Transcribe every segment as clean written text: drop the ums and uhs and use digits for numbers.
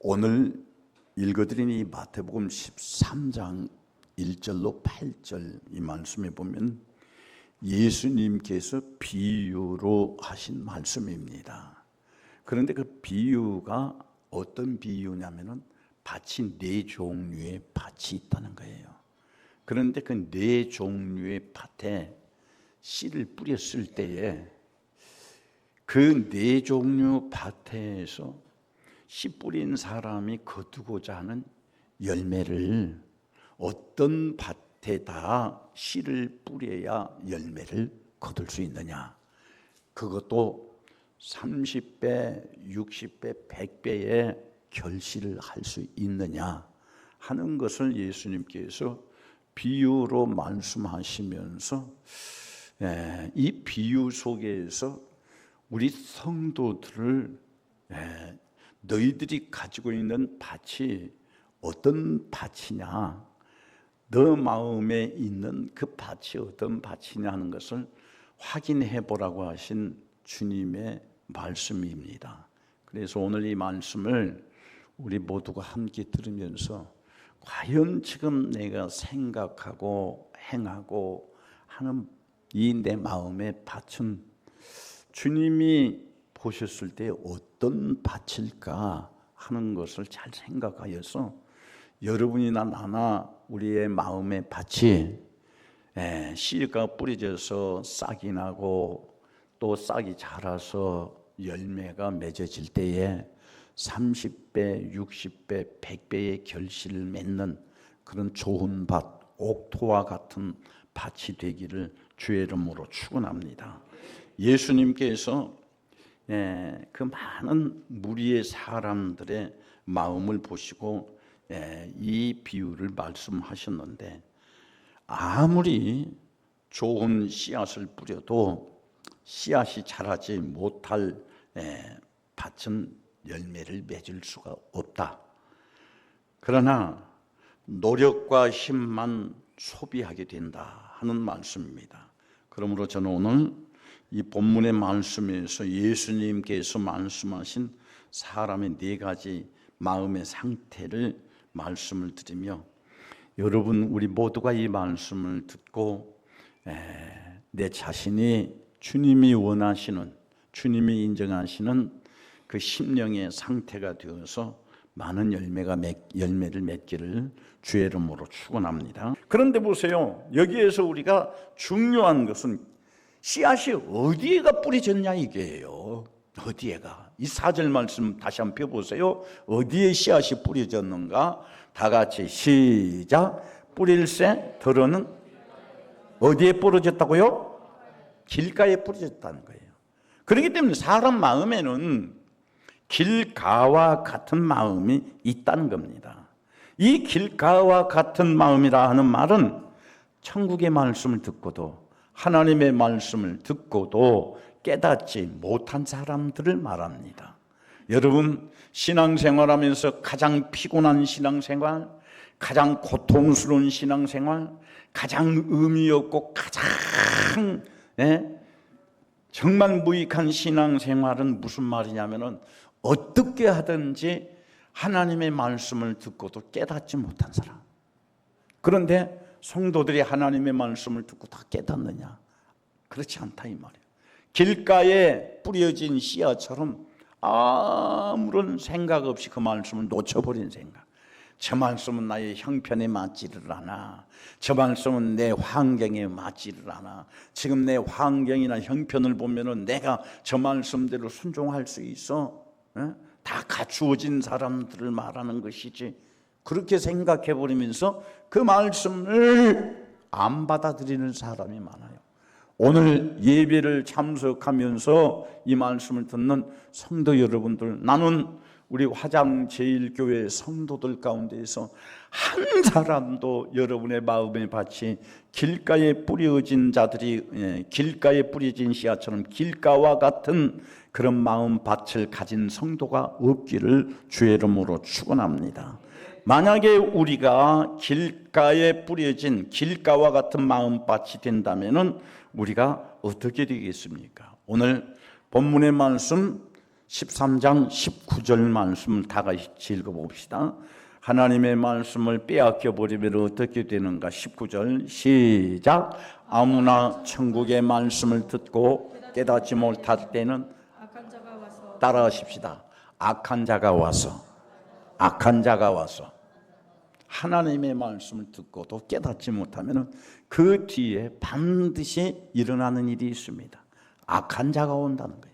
오늘 읽어드린 이 마태복음 13장 1절로 8절 이 말씀에 보면 예수님께서 비유로 하신 말씀입니다. 그런데 그 비유가 어떤 비유냐면은 밭이 네 종류의 밭이 있다는 거예요. 그런데 그 네 종류의 밭에 씨를 뿌렸을 때에 그 네 종류 밭에서 씨 뿌린 사람이 거두고자 하는 열매를 어떤 밭에다 씨를 뿌려야 열매를 거둘 수 있느냐, 그것도 30배, 60배, 100배의 결실을 할 수 있느냐 하는 것을 예수님께서 비유로 말씀하시면서 이 비유 속에서 우리 성도들을 너희들이 가지고 있는 밭이 어떤 밭이냐, 너 마음에 있는 그 밭이 어떤 밭이냐 하는 것을 확인해 보라고 하신 주님의 말씀입니다. 그래서 오늘 이 말씀을 우리 모두가 함께 들으면서 과연 지금 내가 생각하고 행하고 하는 이 내 마음의 밭은 주님이 보셨을 때 어떤 밭일까 하는 것을 잘 생각하여서 여러분이나 나나 우리의 마음의 밭이 씨가 뿌려져서 싹이 나고 또 싹이 자라서 열매가 맺어질 때에 30배, 60배, 100배의 결실을 맺는 그런 좋은 밭, 옥토와 같은 밭이 되기를 주의 이름으로 축원합니다. 예수님께서 그 많은 무리의 사람들의 마음을 보시고 이 비유를 말씀하셨는데, 아무리 좋은 씨앗을 뿌려도 씨앗이 자라지 못할 밭은 열매를 맺을 수가 없다. 그러나 노력과 힘만 소비하게 된다 하는 말씀입니다. 그러므로 저는 오늘 이 본문의 말씀에서 예수님께서 말씀하신 사람의 네 가지 마음의 상태를 말씀을 드리며, 여러분 우리 모두가 이 말씀을 듣고 내 자신이 주님이 원하시는, 주님이 인정하시는 그 심령의 상태가 되어서 많은 열매를 맺기를 주의 이름으로 축원합니다. 그런데 보세요, 여기에서 우리가 중요한 것은 씨앗이 어디에가 뿌려졌냐 이게요. 어디에가? 이 4절 말씀 다시 한번 펴보세요. 어디에 씨앗이 뿌려졌는가? 다 같이 시작. 뿌릴새 들어는 어디에 뿌려졌다고요? 길가에 뿌려졌다는 거예요. 그렇기 때문에 사람 마음에는 길가와 같은 마음이 있다는 겁니다. 이 길가와 같은 마음이라 하는 말은 천국의 말씀을 듣고도, 하나님의 말씀을 듣고도 깨닫지 못한 사람들을 말합니다. 여러분, 신앙생활하면서 가장 피곤한 신앙생활, 가장 고통스러운 신앙생활, 가장 의미 없고 가장 정말 무익한 신앙생활은 무슨 말이냐면은 어떻게 하든지 하나님의 말씀을 듣고도 깨닫지 못한 사람. 그런데 성도들이 하나님의 말씀을 듣고 다 깨닫느냐? 그렇지 않다 이 말이에요. 길가에 뿌려진 씨앗처럼 아무런 생각 없이 그 말씀을 놓쳐버린 생각. 저 말씀은 나의 형편에 맞지를 않아. 저 말씀은 내 환경에 맞지를 않아. 지금 내 환경이나 형편을 보면은 내가 저 말씀대로 순종할 수 있어? 다 갖추어진 사람들을 말하는 것이지. 그렇게 생각해 버리면서 그 말씀을 안 받아들이는 사람이 많아요. 오늘 예배를 참석하면서 이 말씀을 듣는 성도 여러분들, 나는 우리 화장제일교회 성도들 가운데에서 한 사람도 여러분의 마음의 밭이 길가에 뿌려진 자들이 길가에 뿌려진 씨앗처럼 길가와 같은 그런 마음 밭을 가진 성도가 없기를 주의 이름으로 축원합니다. 만약에 우리가 길가에 뿌려진 길가와 같은 마음밭이 된다면은 우리가 어떻게 되겠습니까? 오늘 본문의 말씀 13장 19절 말씀을 다 같이 읽어봅시다. 하나님의 말씀을 빼앗겨 버리면 어떻게 되는가? 19절 시작. 아무나 천국의 말씀을 듣고 깨닫지 못할 때는 따라하십시다. 악한 자가 와서 하나님의 말씀을 듣고도 깨닫지 못하면 그 뒤에 반드시 일어나는 일이 있습니다. 악한 자가 온다는 거예요.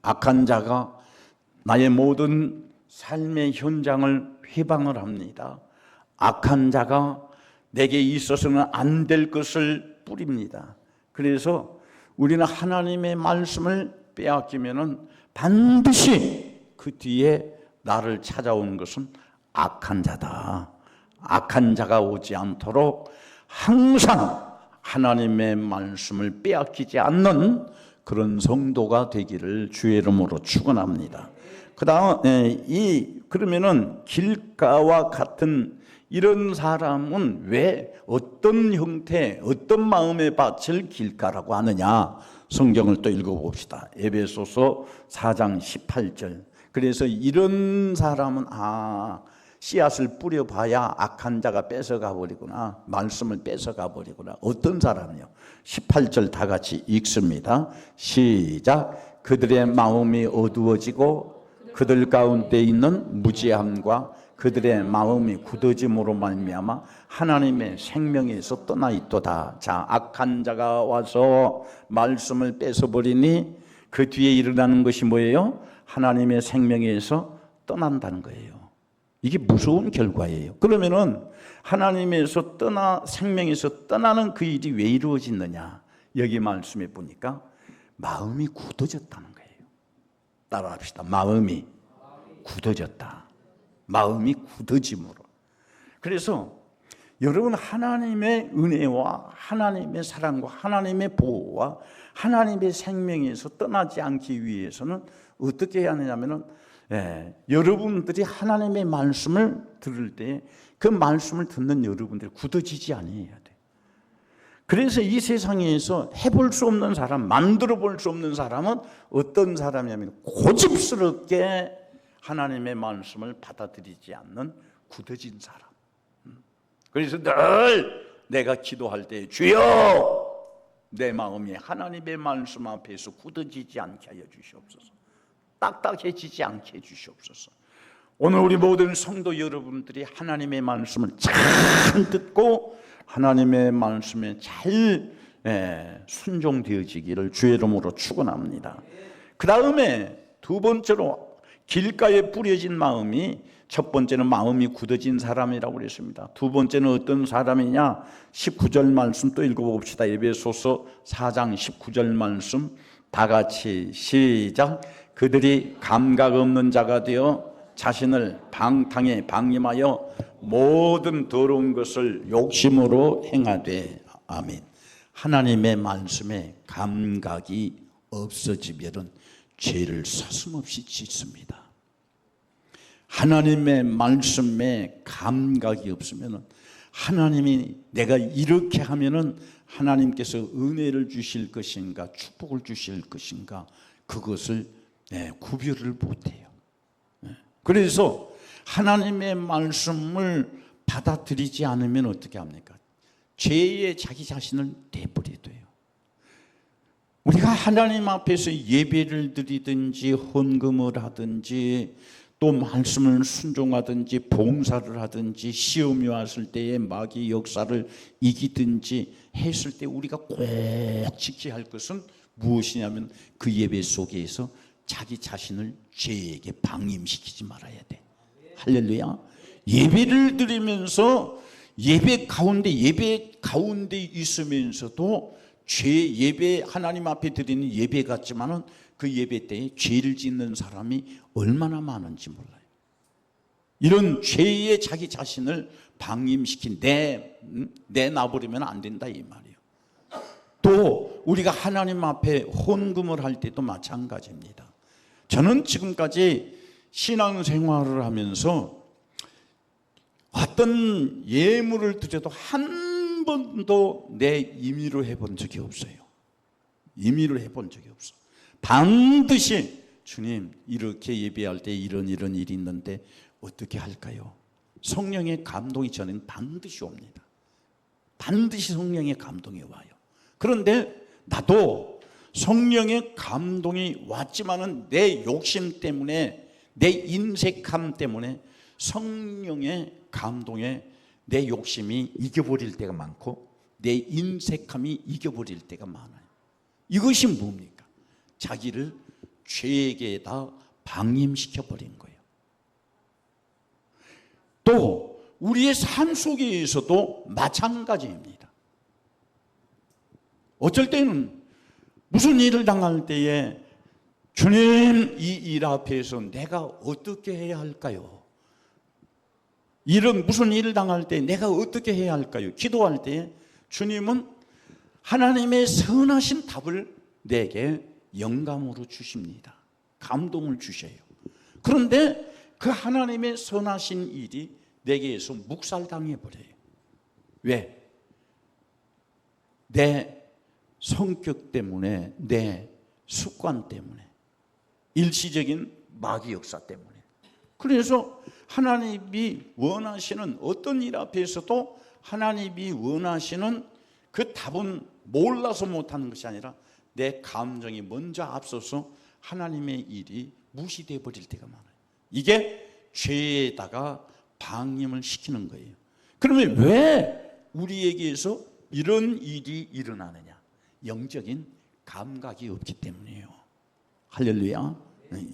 악한 자가 나의 모든 삶의 현장을 휘방을 합니다. 악한 자가 내게 있어서는 안 될 것을 뿌립니다. 그래서 우리는 하나님의 말씀을 빼앗기면은 반드시 그 뒤에 나를 찾아오는 것은 악한 자다. 악한 자가 오지 않도록 항상 하나님의 말씀을 빼앗기지 않는 그런 성도가 되기를 주의 이름으로 축원합니다. 그러면은 길가와 같은 이런 사람은 왜 어떤 형태, 어떤 마음의 밭을 길가라고 하느냐? 성경을 또 읽어봅시다. 에베소서 4장 18절. 그래서 이런 사람은 씨앗을 뿌려봐야 악한 자가 뺏어가 버리구나. 말씀을 뺏어가 버리구나. 어떤 사람이요? 18절 다 같이 읽습니다. 시작. 그들의 마음이 어두워지고 그들 가운데 있는 무지함과 그들의 마음이 굳어짐으로 말미암아 하나님의 생명에서 떠나 있도다. 자, 악한 자가 와서 말씀을 뺏어버리니 그 뒤에 일어나는 것이 뭐예요? 하나님의 생명에서 떠난다는 거예요. 이게 무서운 결과예요. 그러면은 하나님에서 생명에서 떠나는 그 일이 왜 이루어지느냐? 여기 말씀해 보니까 마음이 굳어졌다는 거예요. 따라합시다. 마음이 굳어졌다. 마음이 굳어짐으로. 그래서 여러분, 하나님의 은혜와 하나님의 사랑과 하나님의 보호와 하나님의 생명에서 떠나지 않기 위해서는 어떻게 해야 하느냐면은 여러분들이 하나님의 말씀을 들을 때 그 말씀을 듣는 여러분들이 굳어지지 아니해야 돼. 그래서 이 세상에서 해볼 수 없는 사람, 만들어 볼 수 없는 사람은 어떤 사람이냐면 고집스럽게 하나님의 말씀을 받아들이지 않는 굳어진 사람. 그래서 늘 내가 기도할 때 주여 내 마음이 하나님의 말씀 앞에서 굳어지지 않게 하여 주시옵소서. 딱딱해지지 않게 해주시옵소서. 오늘 우리 모든 성도 여러분들이 하나님의 말씀을 잘 듣고 하나님의 말씀에 잘 순종되어지기를 주의 이름으로 축원합니다. 그 다음에 두 번째로 길가에 뿌려진 마음이, 첫 번째는 마음이 굳어진 사람이라고 그랬습니다. 두 번째는 어떤 사람이냐? 19절 말씀 또 읽어봅시다. 에베소서 4장 19절 말씀 다 같이 시작. 그들이 감각 없는 자가 되어 자신을 방탕에 방임하여 모든 더러운 것을 욕심으로 행하되. 아멘. 하나님의 말씀에 감각이 없어지면 죄를 서슴없이 짓습니다. 하나님의 말씀에 감각이 없으면 하나님이 내가 이렇게 하면은 하나님께서 은혜를 주실 것인가 축복을 주실 것인가 그것을 구별을 못해요. 그래서 하나님의 말씀을 받아들이지 않으면 어떻게 합니까? 죄에 자기 자신을 내버려 둬요. 우리가 하나님 앞에서 예배를 드리든지 헌금을 하든지 또 말씀을 순종하든지 봉사를 하든지 시험이 왔을 때에 마귀 역사를 이기든지 했을 때 우리가 꼭 지켜야 할 것은 무엇이냐면 그 예배 속에서 자기 자신을 죄에게 방임시키지 말아야 돼. 할렐루야. 예배를 드리면서 예배 가운데 있으면서도 예배 하나님 앞에 드리는 예배 같지만은 그 예배 때에 죄를 짓는 사람이 얼마나 많은지 몰라요. 이런 죄에 자기 자신을 방임시킨 내놔버리면 안 된다 이 말이에요. 또 우리가 하나님 앞에 헌금을 할 때도 마찬가지입니다. 저는 지금까지 신앙생활을 하면서 어떤 예물을 드려도 한 번도 내 임의로 해본 적이 없어요. 임의로 해본 적이 없어. 반드시 주님 이렇게 예배할 때 이런 일이 있는데 어떻게 할까요? 성령의 감동이 저는 반드시 옵니다. 반드시 성령의 감동이 와요. 그런데 나도 성령의 감동이 왔지만은 내 욕심 때문에, 내 인색함 때문에 성령의 감동에 내 욕심이 이겨버릴 때가 많고 내 인색함이 이겨버릴 때가 많아요. 이것이 뭡니까? 자기를 죄에게다 방임시켜버린 거예요. 또 우리의 삶 속에서도 마찬가지입니다. 어쩔 때는 무슨 일을 당할 때에 주님, 이 일 앞에서 내가 어떻게 해야 할까요? 무슨 일을 당할 때 내가 어떻게 해야 할까요? 기도할 때 주님은 하나님의 선하신 답을 내게 영감으로 주십니다. 감동을 주셔요. 그런데 그 하나님의 선하신 일이 내게서 묵살당해버려요. 왜? 내 성격 때문에, 내 습관 때문에, 일시적인 마귀 역사 때문에. 그래서 하나님이 원하시는 어떤 일 앞에서도 하나님이 원하시는 그 답은 몰라서 못하는 것이 아니라 내 감정이 먼저 앞서서 하나님의 일이 무시되어 버릴 때가 많아요. 이게 죄에다가 방임을 시키는 거예요. 그러면 왜 우리에게서 이런 일이 일어나느냐? 영적인 감각이 없기 때문이에요. 할렐루야.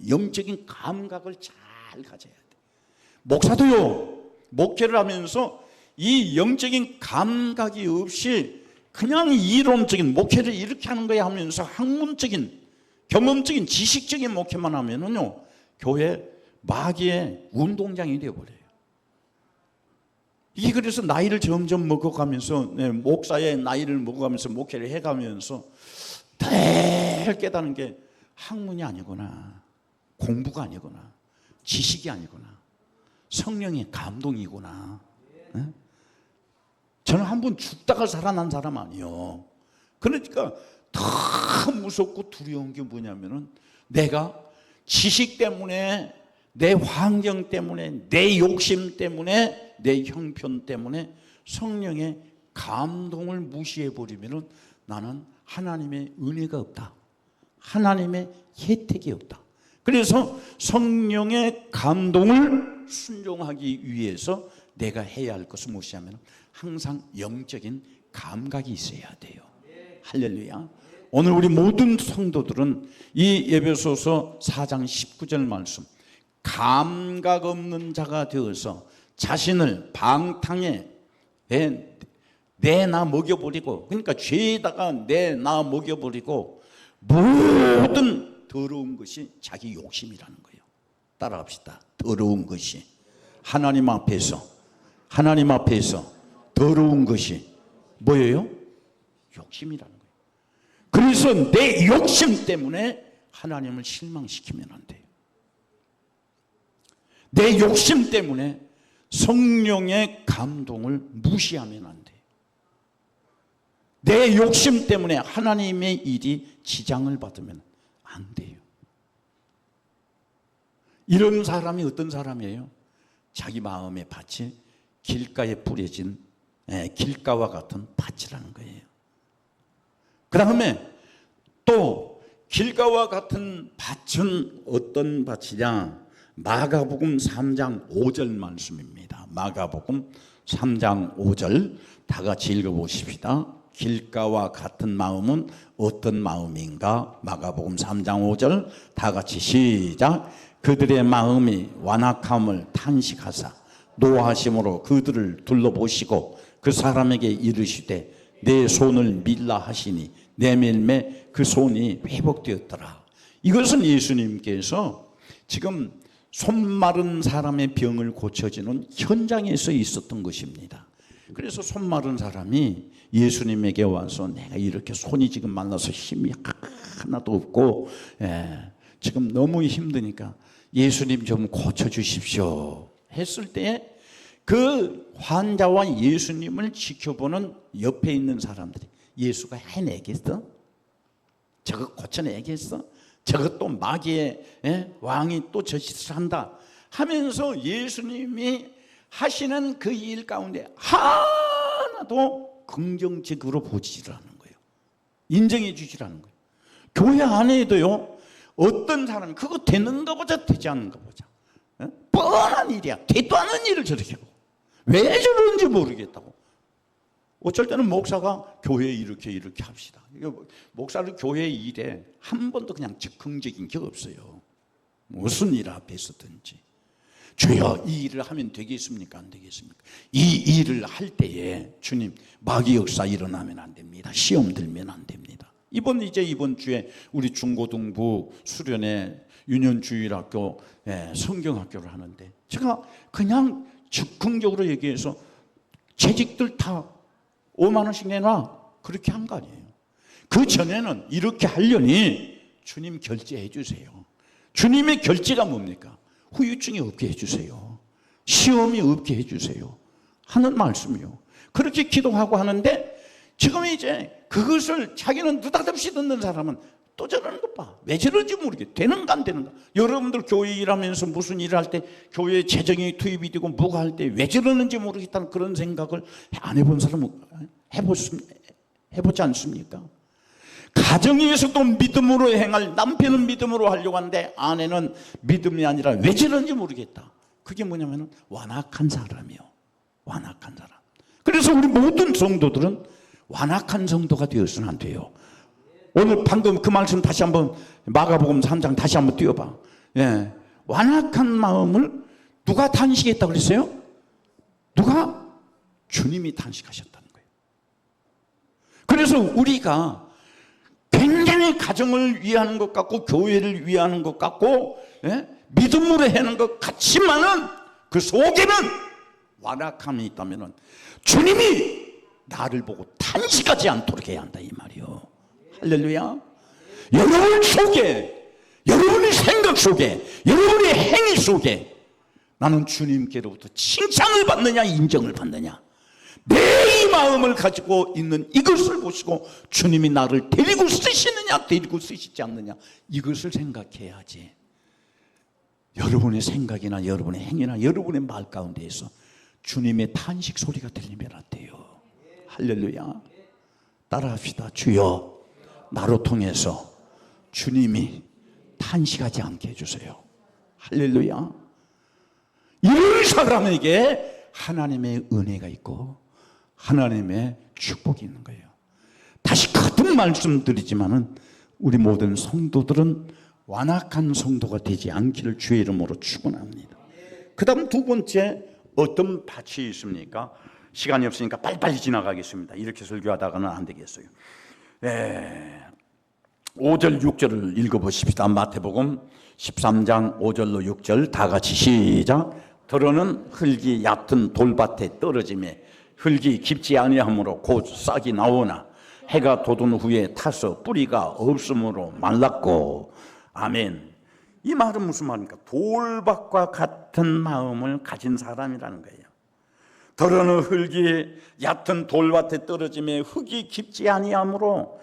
영적인 감각을 잘 가져야 돼. 목사도요, 목회를 하면서 이 영적인 감각이 없이 그냥 이론적인 목회를 이렇게 하는 거야 하면서 학문적인, 경험적인, 지식적인 목회만 하면은요, 교회 마귀의 운동장이 되어버려요. 이게 그래서 나이를 점점 먹어가면서, 목사의 나이를 먹어가면서 목회를 해가면서 늘 깨닫는 게 학문이 아니구나, 공부가 아니구나, 지식이 아니구나, 성령의 감동이구나. 저는 한번 죽다가 살아난 사람 아니에요. 그러니까 더 무섭고 두려운 게 뭐냐면은 내가 지식 때문에, 내 환경 때문에, 내 욕심 때문에, 내 형편 때문에 성령의 감동을 무시해버리면은 나는 하나님의 은혜가 없다, 하나님의 혜택이 없다. 그래서 성령의 감동을 순종하기 위해서 내가 해야 할 것은 무엇이냐면 항상 영적인 감각이 있어야 돼요. 할렐루야. 오늘 우리 모든 성도들은 이 에베소서 4장 19절 말씀, 감각 없는 자가 되어서 자신을 방탕에 내나 먹여버리고, 그러니까 죄에다가 내나 먹여버리고 모든 더러운 것이 자기 욕심이라는 거예요. 따라합시다. 더러운 것이 하나님 앞에서 더러운 것이 뭐예요? 욕심이라는 거예요. 그래서 내 욕심 때문에 하나님을 실망시키면 안 돼요. 내 욕심 때문에 성령의 감동을 무시하면 안 돼요. 내 욕심 때문에 하나님의 일이 지장을 받으면 안 돼요. 이런 사람이 어떤 사람이에요? 자기 마음의 밭이 길가에 뿌려진 길가와 같은 밭이라는 거예요. 그 다음에 또 길가와 같은 밭은 어떤 밭이냐? 마가복음 3장 5절 말씀입니다. 마가복음 3장 5절 다 같이 읽어보십시다. 길가와 같은 마음은 어떤 마음인가? 마가복음 3장 5절 다 같이 시작. 그들의 마음이 완악함을 탄식하사 노하심으로 그들을 둘러보시고 그 사람에게 이르시되 내 손을 밀라 하시니 내밀매 그 손이 회복되었더라. 이것은 예수님께서 지금 손 마른 사람의 병을 고쳐주는 현장에서 있었던 것입니다. 그래서 손 마른 사람이 예수님에게 와서 내가 이렇게 손이 지금 말라서 힘이 하나도 없고 지금 너무 힘드니까 예수님 좀 고쳐주십시오 했을 때 그 환자와 예수님을 지켜보는 옆에 있는 사람들이 예수가 해내겠어? 저거 고쳐내겠어? 저것도 마귀의 왕이 또 저짓을 한다 하면서 예수님이 하시는 그 일 가운데 하나도 긍정적으로 보지를 않는 거예요. 인정해 주질 않는 거예요. 교회 안에도요, 어떤 사람이 그거 되는가 보자 되지 않는가 보자, 뻔한 일이야, 되도 않은 일을 저렇게 하고 왜 저러는지 모르겠다고. 어쩔 때는 목사가 교회 이렇게 합시다. 목사를 교회 일에 한 번도 그냥 즉흥적인 게 없어요. 무슨 일 앞에서든지 주여 이 일을 하면 되겠습니까? 안 되겠습니까? 이 일을 할 때에 주님 마귀 역사 일어나면 안 됩니다. 시험 들면 안 됩니다. 이번 주에 우리 중고등부 수련회 유년주일학교 성경학교를 하는데 제가 그냥 즉흥적으로 얘기해서 재직들 다 5만 원씩 내놔 그렇게 한 거 아니에요. 그 전에는 이렇게 하려니 주님 결제해 주세요. 주님의 결제가 뭡니까? 후유증이 없게 해주세요. 시험이 없게 해주세요. 하는 말씀이요. 그렇게 기도하고 하는데 지금 이제 그것을 자기는 느닷없이 듣는 사람은 또 저러는 것 봐. 왜 저런지 모르겠어. 되는가 안 되는가. 여러분들 교회 일하면서 무슨 일을 할 때 교회에 재정이 투입이 되고 뭐가 할 때 왜 저러는지 모르겠다는 그런 생각을 안 해본 사람은 해보지 않습니까? 가정에서도 믿음으로 행할, 남편은 믿음으로 하려고 하는데 아내는 믿음이 아니라 왜 저런지 모르겠다. 그게 뭐냐면 완악한 사람이요. 완악한 사람. 그래서 우리 모든 성도들은 완악한 성도가 되어서는 안 돼요. 오늘 방금 그 말씀 다시 한번 마가복음 3장 다시 한번 띄워봐. 완악한 마음을 누가 탄식했다고 그랬어요? 누가? 주님이 탄식하셨다는 거예요. 그래서 우리가 굉장히 가정을 위하는 것 같고 교회를 위하는 것 같고 믿음으로 하는 것 같지만은 그 속에는 완악함이 있다면은 주님이 나를 보고 탄식하지 않도록 해야 한다 이 말이요. 할렐루야. 여러분 속에, 여러분의 생각 속에, 여러분의 행위 속에 나는 주님께로부터 칭찬을 받느냐 인정을 받느냐, 내 이 마음을 가지고 있는 이것을 보시고 주님이 나를 데리고 쓰시느냐 데리고 쓰시지 않느냐 이것을 생각해야지. 여러분의 생각이나 여러분의 행위나 여러분의 말 가운데에서 주님의 탄식 소리가 들리면 안 돼요. 할렐루야. 따라합시다. 주여 나로 통해서 주님이 탄식하지 않게 해주세요. 할렐루야. 이런 사람에게 하나님의 은혜가 있고 하나님의 축복이 있는 거예요. 다시 거듭 말씀드리지만은 우리 모든 성도들은 완악한 성도가 되지 않기를 주의 이름으로 축원합니다. 그 다음 두 번째 어떤 밭이 있습니까? 시간이 없으니까 빨리빨리 지나가겠습니다. 이렇게 설교하다가는 안 되겠어요. 5절 6절을 읽어보십시다. 마태복음 13장 5절로 6절 다 같이 시작. 더러는 흙이 얕은 돌밭에 떨어지매 흙이 깊지 아니하므로 곧 싹이 나오나 해가 돋은 후에 타서 뿌리가 없으므로 말랐고. 아멘. 이 말은 무슨 말입니까? 돌밭과 같은 마음을 가진 사람이라는 거예요. 더러는 흙이 얕은 돌밭에 떨어지매 흙이 깊지 아니하므로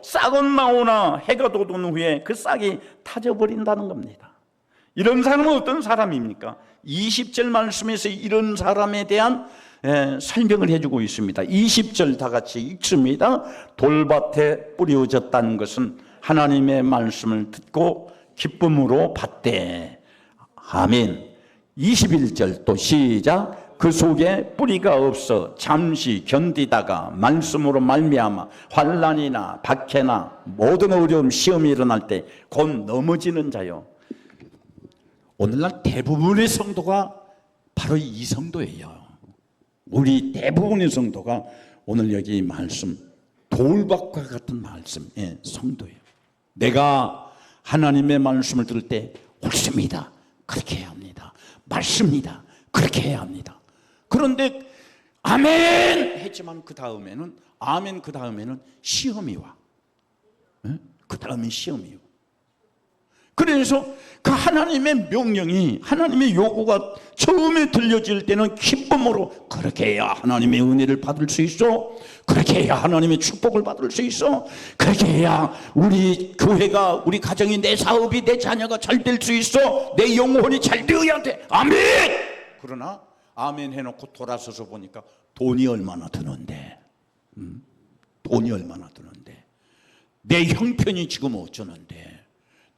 싹은 나오나 해가 돋은 후에 그 싹이 타져버린다는 겁니다. 이런 사람은 어떤 사람입니까? 20절 말씀에서 이런 사람에 대한 설명을 해주고 있습니다. 20절 다 같이 읽습니다. 돌밭에 뿌려졌다는 것은 하나님의 말씀을 듣고 기쁨으로 받되. 아멘. 21절 또 시작. 그 속에 뿌리가 없어 잠시 견디다가 말씀으로 말미암아 환난이나 박해나 모든 어려움 시험이 일어날 때 곧 넘어지는 자요. 오늘날 대부분의 성도가 바로 이 성도예요. 우리 대부분의 성도가 오늘 여기 말씀 돌밭과 같은 말씀의 성도예요. 내가 하나님의 말씀을 들을 때 옳습니다. 그렇게 해야 합니다. 맞습니다. 그렇게 해야 합니다. 그런데 아멘 했지만 그 다음에는 시험이 와. 그 다음에 시험이 와. 그래서 그 하나님의 명령이, 하나님의 요구가 처음에 들려질 때는 기쁨으로, 그렇게 해야 하나님의 은혜를 받을 수 있어, 그렇게 해야 하나님의 축복을 받을 수 있어, 그렇게 해야 우리 교회가, 우리 가정이, 내 사업이, 내 자녀가 잘 될 수 있어, 내 영혼이 잘 되어야 돼. 아멘. 그러나 아멘 해놓고 돌아서서 보니까 돈이 얼마나 드는데, 돈이 얼마나 드는데, 내 형편이 지금 어쩌는데,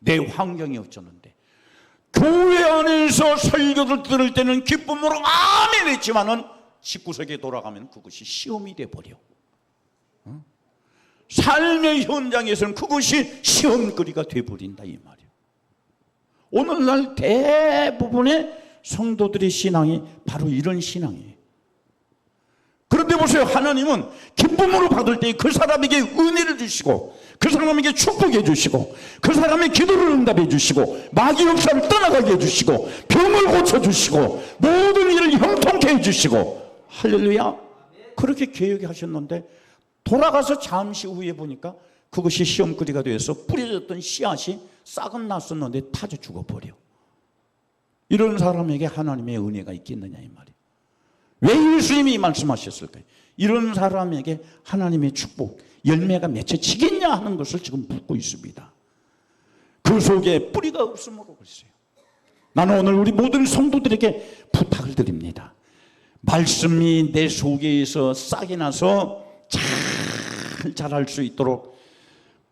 내 환경이 어쩌는데. 교회 안에서 설교를 들을 때는 기쁨으로 아멘 했지만은 집구석에 돌아가면 그것이 시험이 돼버려. 삶의 현장에서는 그것이 시험거리가 돼버린다, 이 말이야. 오늘날 대부분의 성도들의 신앙이 바로 이런 신앙이에요. 그런데 보세요, 하나님은 기쁨으로 받을 때 그 사람에게 은혜를 주시고, 그 사람에게 축복해 주시고, 그 사람의 기도를 응답해 주시고, 마귀 역사를 떠나가게 해주시고, 병을 고쳐주시고, 모든 일을 형통케 해주시고, 할렐루야. 그렇게 계획하셨는데 돌아가서 잠시 후에 보니까 그것이 시험거리가 되어서 뿌려졌던 씨앗이 싹은 났었는데 타져 죽어버려. 이런 사람에게 하나님의 은혜가 있겠느냐, 이 말이에요. 왜 예수님이 말씀하셨을까요? 이런 사람에게 하나님의 축복, 열매가 맺혀지겠냐 하는 것을 지금 묻고 있습니다. 그 속에 뿌리가 없으므로 그랬어요. 나는 오늘 우리 모든 성도들에게 부탁을 드립니다. 말씀이 내 속에서 싹이 나서 잘 자랄 수 있도록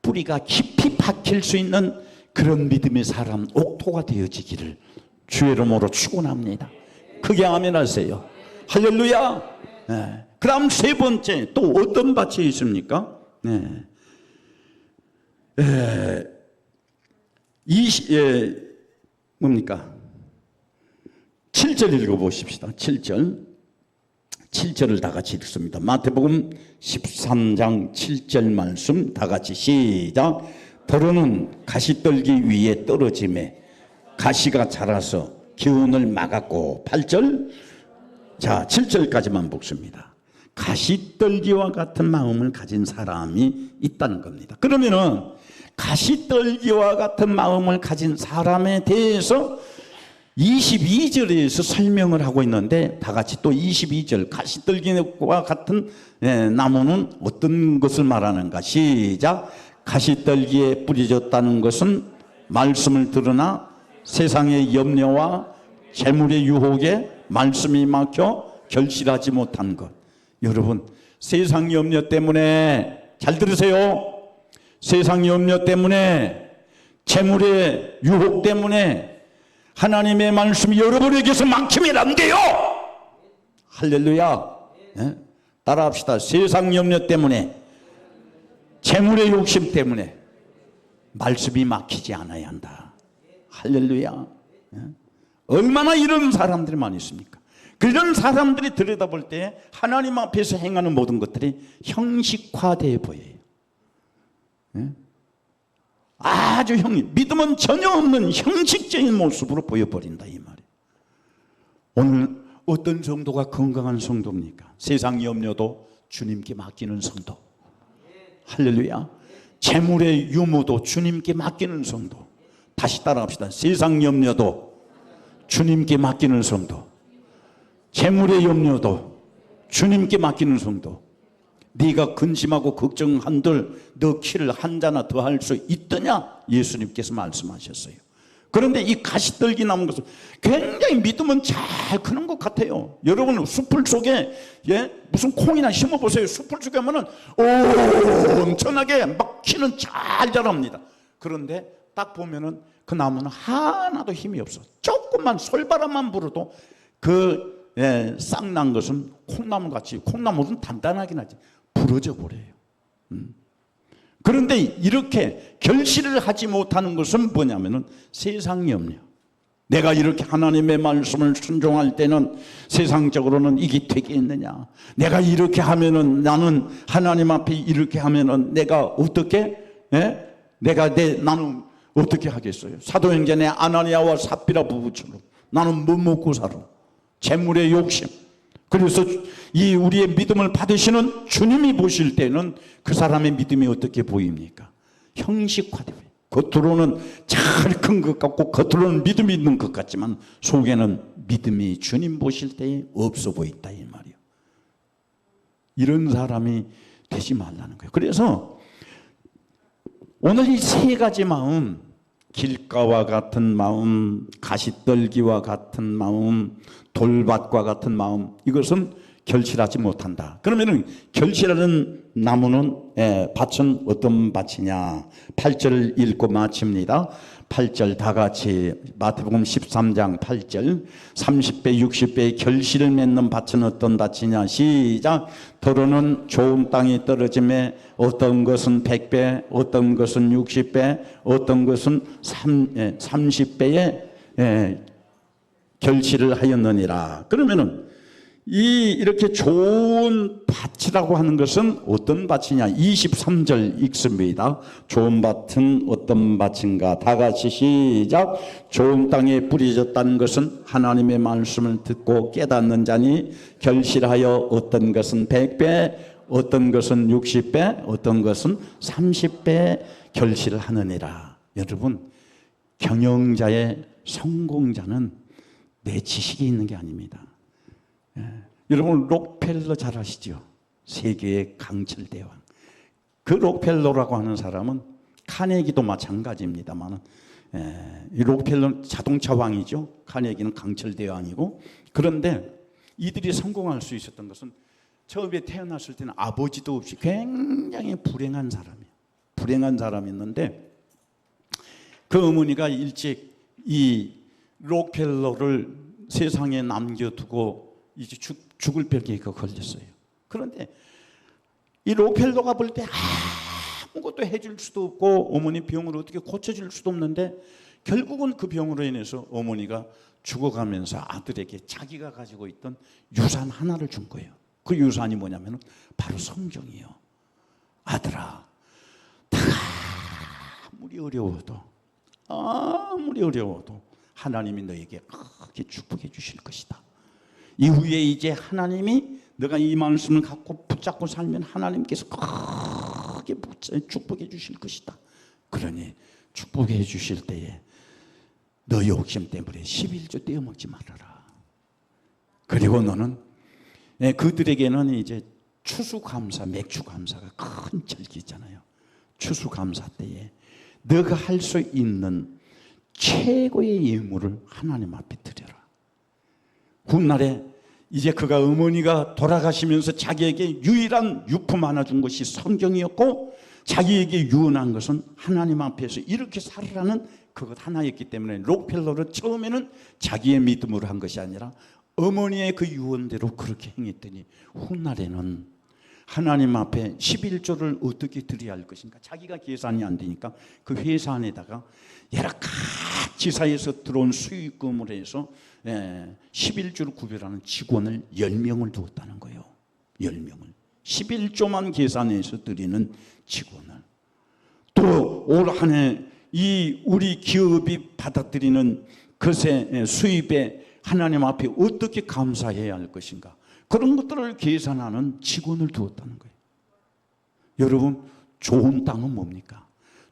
뿌리가 깊이 박힐 수 있는 그런 믿음의 사람, 옥토가 되어지기를 주의 이름으로 축원합니다. 크게 아멘 하세요. 할렐루야. 네. 그 다음 세 번째, 또 어떤 밭이 있습니까? 네. 뭡니까? 7절 읽어보십시다. 7절을 다 같이 읽습니다. 마태복음 13장 7절 말씀 다 같이 시작. 더러는 가시떨기 위에 떨어짐에 가시가 자라서 기운을 막았고. 8절. 자, 7절까지만 보겠습니다. 가시떨기와 같은 마음을 가진 사람이 있다는 겁니다. 그러면은 가시떨기와 같은 마음을 가진 사람에 대해서 22절에서 설명을 하고 있는데, 다 같이 또 22절, 가시떨기와 같은 나무는 어떤 것을 말하는가? 시작. 가시떨기에 뿌려졌다는 것은 말씀을 들으나 세상의 염려와 재물의 유혹에 말씀이 막혀 결실하지 못한 것. 여러분, 세상 염려 때문에, 잘 들으세요, 세상 염려 때문에, 재물의 유혹 때문에 하나님의 말씀이 여러분에게서 막히면 안 돼요. 할렐루야. 네? 따라합시다. 세상 염려 때문에, 재물의 욕심 때문에 말씀이 막히지 않아야 한다. 할렐루야. 네? 얼마나 이런 사람들이 많이 있습니까? 그런 사람들이 들여다볼 때 하나님 앞에서 행하는 모든 것들이 형식화되어 보여요. 네? 아주 믿음은 전혀 없는 형식적인 모습으로 보여버린다, 이 말이에요. 오늘 어떤 성도가 건강한 성도입니까? 세상 염려도 주님께 맡기는 성도. 할렐루야. 재물의 유무도 주님께 맡기는 성도. 다시 따라합시다. 세상 염려도 주님께 맡기는 성도, 재물의 염려도 주님께 맡기는 성도. 네가 근심하고 걱정한들 너 키를 한 자나 더 할 수 있더냐? 예수님께서 말씀하셨어요. 그런데 이 가시떨기 나무 것은 굉장히 믿으면 잘 크는 것 같아요. 여러분, 숲을 속에 무슨 콩이나 심어보세요. 숲을 속에 하면은 엄청나게 막 키는 잘 자랍니다. 그런데 딱 보면은 그 나무는 하나도 힘이 없어. 조금만 솔바람만 불어도 그 싹 난 것은 콩나무같이, 콩나무는 단단하긴 하지 부러져 버려요. 그런데 이렇게 결실을 하지 못하는 것은 뭐냐면은 세상 염려. 내가 이렇게 하나님의 말씀을 순종할 때는 세상적으로는 이게 되겠느냐? 내가 이렇게 하면은, 나는 하나님 앞에 이렇게 하면은 내가 어떻게, 나는 어떻게 하겠어요? 사도행전에 아나니아와 삽비라 부부처럼 나는 뭐 먹고 살아? 재물의 욕심. 그래서 이 우리의 믿음을 받으시는 주님이 보실 때는 그 사람의 믿음이 어떻게 보입니까? 형식화돼요. 겉으로는 잘 큰 것 같고 겉으로는 믿음이 있는 것 같지만 속에는 믿음이 주님 보실 때에 없어 보인다 이 말이에요. 이런 사람이 되지 말라는 거예요. 그래서 오늘 이 세 가지 마음, 길가와 같은 마음, 가시떨기와 같은 마음, 돌밭과 같은 마음, 이것은 결실하지 못한다. 그러면은 결실하는 나무는 밭은 어떤 밭이냐? 8절 읽고 마칩니다. 8절 다 같이 마태복음 13장 8절 30배 60배의 결실을 맺는 밭은 어떤 밭이냐? 시작. 더러는 좋은 땅이 떨어짐에 어떤 것은 100배, 어떤 것은 60배, 어떤 것은 30배의 결실을 하였느니라. 그러면은 이렇게 좋은 밭이라고 하는 것은 어떤 밭이냐? 23절 읽습니다. 좋은 밭은 어떤 밭인가? 다 같이 시작. 좋은 땅에 뿌려졌다는 것은 하나님의 말씀을 듣고 깨닫는 자니 결실하여 어떤 것은 100배, 어떤 것은 60배, 어떤 것은 30배 결실을 하느니라. 여러분, 경영자의 성공자는 내 지식이 있는 게 아닙니다. 여러분 록펠러 잘 아시죠? 세계의 강철 대왕. 그 록펠러라고 하는 사람은 카네기도 마찬가지입니다만, 이 록펠러는 자동차 왕이죠. 카네기는 강철 대왕이고. 그런데 이들이 성공할 수 있었던 것은 처음에 태어났을 때는 아버지도 없이 굉장히 불행한 사람이에요. 불행한 사람이었는데 그 어머니가 일찍 이 록펠러를 세상에 남겨두고 이제 죽을 병에 걸렸어요. 그런데 이 록펠러가 볼 때 아무것도 해줄 수도 없고 어머니 병을 어떻게 고쳐줄 수도 없는데 결국은 그 병으로 인해서 어머니가 죽어가면서 아들에게 자기가 가지고 있던 유산 하나를 준 거예요. 그 유산이 뭐냐면 바로 성경이에요. 아들아, 아무리 어려워도 하나님이 너에게 크게 축복해 주실 것이다. 이후에 이제 하나님이 너가 이 말씀을 갖고 붙잡고 살면 하나님께서 크게 축복해 주실 것이다. 그러니 축복해 주실 때에 너 욕심 때문에 11조 떼어먹지 말아라. 그리고 너는 그들에게는 이제 추수감사, 맥주감사가 큰 절기잖아요. 추수감사 때에 너가 할 수 있는 최고의 예물을 하나님 앞에 드려라. 훗날에 이제 그가 어머니가 돌아가시면서 자기에게 유일한 유품 하나 준 것이 성경이었고 자기에게 유언한 것은 하나님 앞에서 이렇게 살으라는 그것 하나였기 때문에 록펠러를 처음에는 자기의 믿음으로 한 것이 아니라 어머니의 그 유언대로 그렇게 행했더니 훗날에는 하나님 앞에 11조를 어떻게 드려야 할 것인가 자기가 계산이 안 되니까 그 회사 안에다가 여러 가지 지사에서 들어온 수익금을 해서 11조를 구별하는 직원을 10명을 두었다는 거예요. 10명을 11조만 계산해서 드리는 직원을. 또 올 한 해 이 우리 기업이 받아들이는 것의 수입에 하나님 앞에 어떻게 감사해야 할 것인가 그런 것들을 계산하는 직원을 두었다는 거예요. 여러분 좋은 땅은 뭡니까?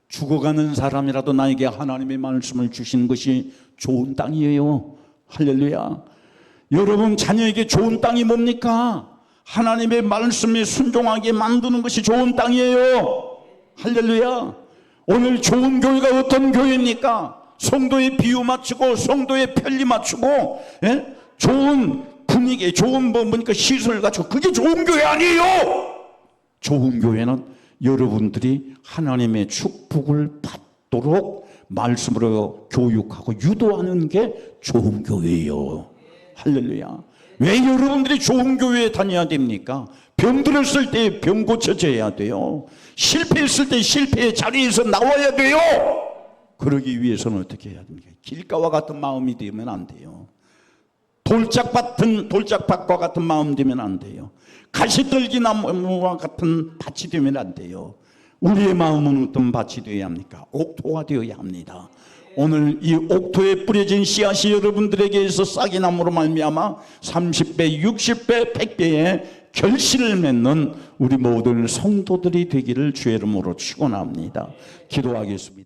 죽어가는 사람이라도 나에게 하나님의 말씀을 주시는 것이 좋은 땅이에요. 할렐루야. 여러분 자녀에게 좋은 땅이 뭡니까? 하나님의 말씀에 순종하게 만드는 것이 좋은 땅이에요. 할렐루야. 오늘 좋은 교회가 어떤 교회입니까? 성도의 비유 맞추고 성도의 편리 맞추고 좋은 분위기 좋은 뭐니까 시설 갖추고 그게 좋은 교회 아니에요. 좋은 교회는 여러분들이 하나님의 축복을 받도록 말씀으로 교육하고 유도하는 게 좋은 교회예요. 할렐루야. 왜 여러분들이 좋은 교회에 다녀야 됩니까? 병들었을 때 병 고쳐져야 돼요. 실패했을 때 실패의 자리에서 나와야 돼요. 그러기 위해서는 어떻게 해야 됩니까? 길가와 같은 마음이 되면 안 돼요. 돌짝밭과 같은 마음 되면 안 돼요. 가시떨기 나무와 같은 밭이 되면 안 돼요. 우리의 마음은 어떤 밭이 되어야 합니까? 옥토가 되어야 합니다. 오늘 이 옥토에 뿌려진 씨앗이 여러분들에게서 싹이 나무로 말미암아 30배, 60배, 100배의 결실을 맺는 우리 모든 성도들이 되기를 주의 이름으로 축원합니다. 기도하겠습니다.